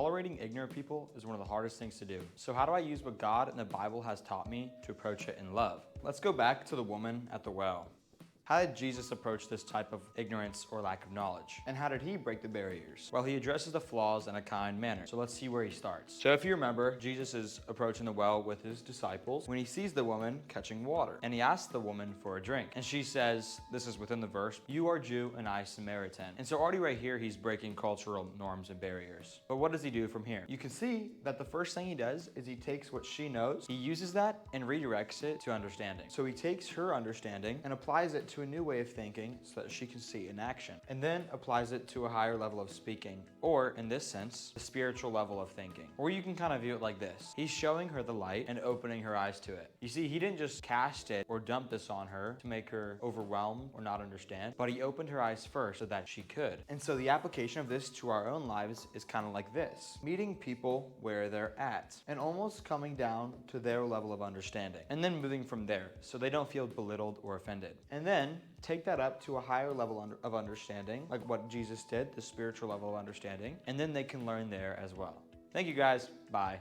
tolerating ignorant people is one of the hardest things to do. So how do I use what God and the Bible has taught me to approach it in love? Let's go back to the woman at the well. How did Jesus approach this type of ignorance or lack of knowledge? And how did he break the barriers? Well, he addresses the flaws in a kind manner. So let's see where he starts. So if you remember, Jesus is approaching the well with his disciples when he sees the woman catching water. And he asks the woman for a drink. And she says, this is within the verse, "You are Jew and I Samaritan." And so already right here, he's breaking cultural norms and barriers. But what does he do from here? You can see that the first thing he does is he takes what she knows, he uses that and redirects it to understanding. So he takes her understanding and applies it to a new way of thinking so that she can see in action, and then applies it to a higher level of speaking, or in this sense, the spiritual level of thinking. Or you can kind of view it like this. He's showing her the light and opening her eyes to it. You see, he didn't just cast it or dump this on her to make her overwhelmed or not understand, but he opened her eyes first so that she could. And so the application of this to our own lives is kind of like this: meeting people where they're at and almost coming down to their level of understanding, and then moving from there so they don't feel belittled or offended. And then take that up to a higher level of understanding, like what Jesus did, the spiritual level of understanding, and then they can learn there as well. Thank you guys. Bye.